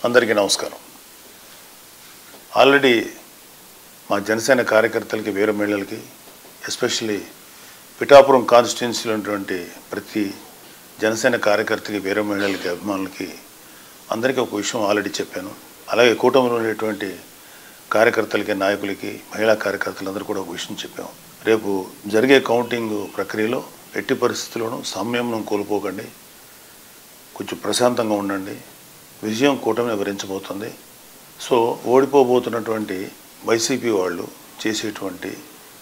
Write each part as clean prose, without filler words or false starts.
అందరికీ నమస్కారం. ఆల్రెడీ మా జనసేన కార్యకర్తలకి వీర మహిళలకి ఎస్పెషల్లీ పిఠాపురం కాన్స్టిట్యున్సీలో ఉన్నటువంటి ప్రతి జనసేన కార్యకర్తకి వీర మహిళలకి అభిమానులకి అందరికీ ఒక విషయం ఆల్రెడీ చెప్పాను. అలాగే కూటమిలో ఉండేటువంటి కార్యకర్తలకి నాయకులకి మహిళా కార్యకర్తలందరూ కూడా ఒక విషయం చెప్పాము. రేపు జరిగే కౌంటింగ్ ప్రక్రియలో ఎట్టి పరిస్థితుల్లోనూ సంయమనం కోల్పోకండి, కొంచెం ప్రశాంతంగా ఉండండి. విజయం కూటమిని వివరించబోతుంది. సో ఓడిపోబోతున్నటువంటి వైసీపీ వాళ్ళు చేసేటువంటి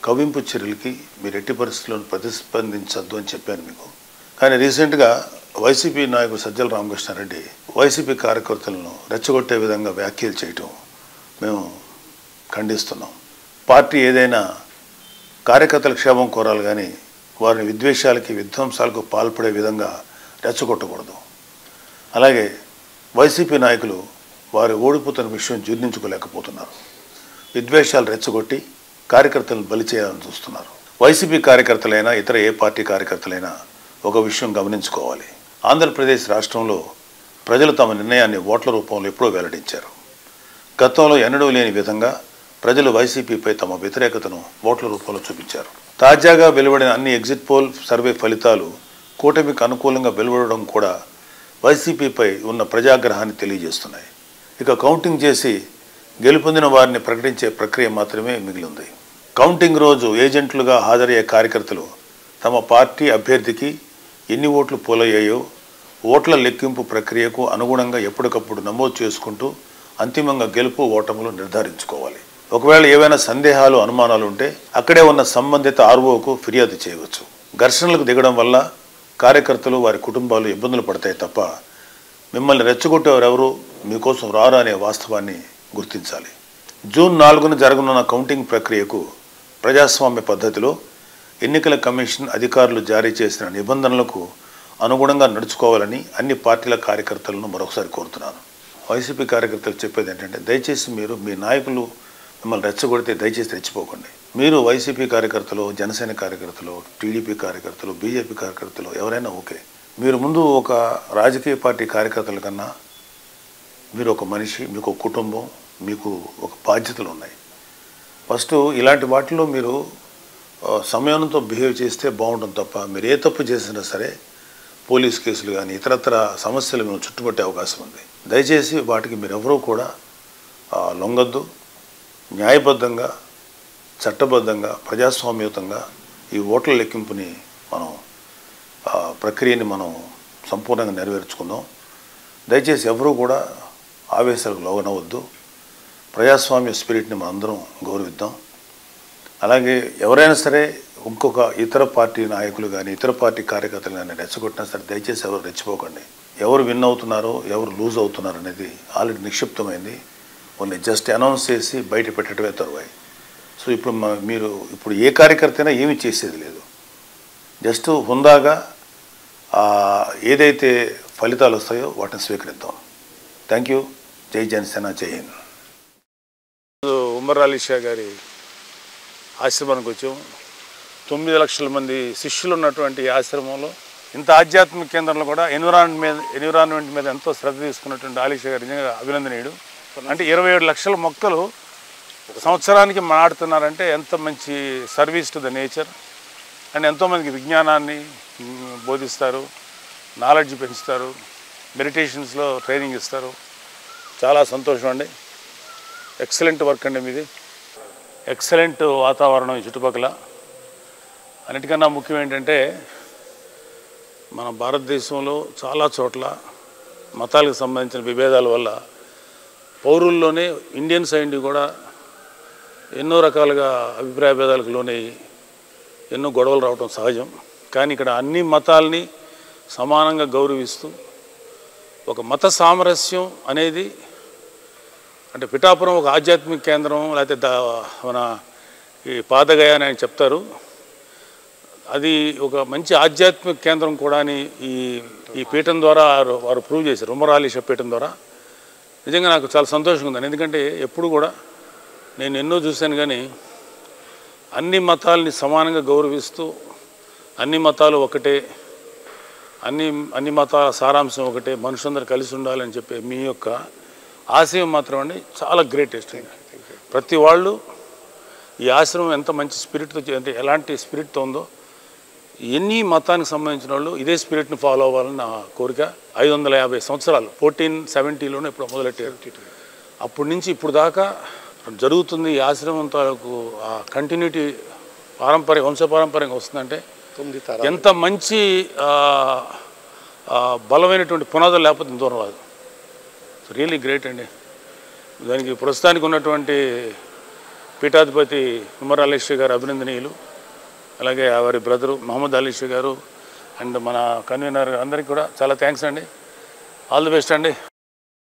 కవింపు చర్యలకి మీరు ఎట్టి పరిస్థితుల్లో ప్రతిస్పందించద్దు అని చెప్పాను మీకు. కానీ రీసెంట్గా వైసీపీ నాయకుడు సజ్జల రామకృష్ణారెడ్డి వైసీపీ కార్యకర్తలను రెచ్చగొట్టే విధంగా వ్యాఖ్యలు చేయటం మేము ఖండిస్తున్నాం. పార్టీ ఏదైనా కార్యకర్తల క్షేమం కోరాలి, కానీ వారిని విద్వేషాలకి విధ్వంసాలకు పాల్పడే విధంగా రెచ్చగొట్టకూడదు. అలాగే వైసీపీ నాయకులు వారు ఓడిపోతున్న విషయం జీర్ణించుకోలేకపోతున్నారు. విద్వేషాలు రెచ్చగొట్టి కార్యకర్తలను బలి చేయాలని చూస్తున్నారు. వైసీపీ కార్యకర్తలైనా ఇతర ఏ పార్టీ కార్యకర్తలైనా ఒక విషయం గమనించుకోవాలి. ఆంధ్రప్రదేశ్ రాష్ట్రంలో ప్రజలు తమ నిర్ణయాన్ని ఓట్ల రూపంలో ఎప్పుడో వెల్లడించారు. గతంలో ఎన్నడూ లేని విధంగా ప్రజలు వైసీపీపై తమ వ్యతిరేకతను ఓట్ల రూపంలో చూపించారు. తాజాగా వెలువడిన అన్ని ఎగ్జిట్ పోల్ సర్వే ఫలితాలు కూటమికి అనుకూలంగా వెలువడడం కూడా వైసీపీపై ఉన్న ప్రజాగ్రహాన్ని తెలియజేస్తున్నాయి. ఇక కౌంటింగ్ చేసి గెలుపొందిన వారిని ప్రకటించే ప్రక్రియ మాత్రమే మిగిలింది. కౌంటింగ్ రోజు ఏజెంట్లుగా హాజరయ్యే కార్యకర్తలు తమ పార్టీ అభ్యర్థికి ఎన్ని ఓట్లు పోలయ్యాయో ఓట్ల లెక్కింపు ప్రక్రియకు అనుగుణంగా ఎప్పటికప్పుడు నమోదు చేసుకుంటూ అంతిమంగా గెలుపు ఓటములు నిర్ధారించుకోవాలి. ఒకవేళ ఏవైనా సందేహాలు అనుమానాలు ఉంటే అక్కడే ఉన్న సంబంధిత ఆర్ఓకు ఫిర్యాదు చేయవచ్చు. ఘర్షణలకు దిగడం వల్ల కార్యకర్తలు వారి కుటుంబాలు ఇబ్బందులు పడతాయి తప్ప మిమ్మల్ని రెచ్చగొట్టేవారెవరూ మీకోసం రారు అనే వాస్తవాన్ని గుర్తించాలి. జూన్ 4న జరగనున్న కౌంటింగ్ ప్రక్రియకు ప్రజాస్వామ్య పద్ధతిలో ఎన్నికల కమిషన్ అధికారులు జారీ చేసిన నిబంధనలకు అనుగుణంగా నడుచుకోవాలని అన్ని పార్టీల కార్యకర్తలను మరొకసారి కోరుతున్నాను. వైసీపీ కార్యకర్తలు చెప్పేది ఏంటంటే, దయచేసి మీరు మీ నాయకులు మిమ్మల్ని రెచ్చగొడితే దయచేసి రెచ్చిపోకండి. మీరు వైసీపీ కార్యకర్తలు, జనసేన కార్యకర్తలు, టీడీపీ కార్యకర్తలు, బీజేపీ కార్యకర్తలు ఎవరైనా ఓకే. మీరు ముందు ఒక రాజకీయ పార్టీ కార్యకర్తల కన్నా మీరు ఒక మనిషి, మీకు ఒక కుటుంబం, మీకు ఒక బాధ్యతలు ఉన్నాయి. ఫస్ట్ ఇలాంటి వాటిలో మీరు సమయంతో బిహేవ్ చేస్తే బాగుంటుంది తప్ప మీరు ఏ తప్పు చేసినా సరే పోలీస్ కేసులు కానీ ఇతరత్ర సమస్యలు మేము చుట్టుపట్టే అవకాశం ఉంది. దయచేసి వాటికి మీరెవరూ కూడా లొంగద్దు. న్యాయబద్ధంగా, చట్టబద్ధంగా, ప్రజాస్వామ్యయుతంగా ఈ ఓట్ల లెక్కింపుని ప్రక్రియని మనం సంపూర్ణంగా నెరవేర్చుకుందాం. దయచేసి ఎవరూ కూడా ఆవేశాలకు లోనవద్దు. ప్రజాస్వామ్య స్పిరిట్ని మనందరం గౌరవిద్దాం. అలాగే ఎవరైనా సరే ఇంకొక ఇతర పార్టీ నాయకులు కానీ ఇతర పార్టీ కార్యకర్తలు కానీ రెచ్చగొట్టినా సరే దయచేసి ఎవరు రెచ్చిపోకండి. ఎవరు విన్ అవుతున్నారో ఎవరు లూజ్ అవుతున్నారు అనేది ఆల్రెడీ నిక్షిప్తమైంది. ఓన్లీ జస్ట్ అనౌన్స్ చేసి బయట పెట్టడమే తరువాయి. సో మీరు ఇప్పుడు ఏ కార్యకర్త అయినా ఏమీ చేసేది లేదు. జస్ట్ హుందాగా ఏదైతే ఫలితాలు వస్తాయో వాటిని స్వీకరిద్దాం. Thank you. జై జనసేన, జై హింద్. ఉమర్ అలీ షా గారి ఆశ్రమానికి వచ్చాం. 9 లక్షల మంది శిష్యులు ఉన్నటువంటి ఈ ఆశ్రమంలో ఇంత ఆధ్యాత్మిక కేంద్రంలో కూడా ఎన్విరాన్మెంట్ మీద ఎంతో శ్రద్ధ తీసుకున్నటువంటి అలీ షా గారు నిజంగా అభినందనీయుడు. అంటే 27 లక్షల మొక్కలు సంవత్సరానికి నాటుతున్నారంటే ఎంత మంచి service to the nature. And ఎంతోమందికి విజ్ఞానాన్ని బోధిస్తారు, నాలెడ్జ్ పెంచుతారు, మెడిటేషన్స్లో ట్రైనింగ్ ఇస్తారు. చాలా సంతోషం అండి. ఎక్సలెంట్ వర్క్ అండి మీది. ఎక్సలెంట్ వాతావరణం ఈ చుట్టుపక్కల. అన్నిటికన్నా ముఖ్యం ఏంటంటే మన భారతదేశంలో చాలా చోట్ల మతాలకు సంబంధించిన విభేదాల వల్ల పౌరుల్లోనే ఇండియన్ సైడ్ కూడా ఎన్నో రకాలుగా అభిప్రాయ భేదాలకు లోనై ఎన్నో గొడవలు రావడం సహజం. కానీ ఇక్కడ అన్ని మతాల్ని సమానంగా గౌరవిస్తూ ఒక మత సామరస్యం అనేది, అంటే పిఠాపురం ఒక ఆధ్యాత్మిక కేంద్రం, లేకపోతే మన ఈ పాదగయ అని ఆయన చెప్తారు, అది ఒక మంచి ఆధ్యాత్మిక కేంద్రం కూడా అని ఈ పీఠం ద్వారా వారు ప్రూవ్ చేశారు. ఉమర్ అలీ షా పీఠం ద్వారా. నిజంగా నాకు చాలా సంతోషంగా ఉందండి. ఎందుకంటే ఎప్పుడు కూడా నేను ఎన్నో చూశాను, కానీ అన్ని మతాలని సమానంగా గౌరవిస్తూ అన్ని మతాలు ఒకటే, అన్ని మతాల సారాంశం ఒకటే, మనుషులందరూ కలిసి ఉండాలని చెప్పే మీ యొక్క ఆశయం మాత్రం అండి చాలా గ్రేటెస్ట్ అండి. ప్రతి వాళ్ళు ఈ ఆశ్రమం ఎంత మంచి స్పిరిట్తో అంటే ఎలాంటి స్పిరిట్తో ఉందో ఎన్ని మతానికి సంబంధించిన వాళ్ళు ఇదే స్పిరిట్ని ఫాలో అవ్వాలని నా కోరిక. 550 సంవత్సరాలు 1470లోనే ఇప్పుడు మొదలెట్టారు. అప్పటి నుంచి ఇప్పుడు దాకా జరుగుతుంది. ఈ ఆశ్రమం తాలూకు ఆ కంటిన్యూటీ వంశపారంపర్యంగా వస్తుందంటే ఎంత మంచి బలమైనటువంటి పునాదులు లేకపోతే దూరం రాదు. రియలీ గ్రేట్ అండి. దానికి ప్రస్తుతానికి ఉన్నటువంటి పీఠాధిపతి ఉమర్ అలీషా గారు అభినందనీయులు, అలాగే వారి బ్రదరు మహమ్మద్ అలీషా గారు అండ్ మన కన్వీనర్ అందరికీ కూడా చాలా థ్యాంక్స్ అండి. ఆల్ ది బెస్ట్ అండి.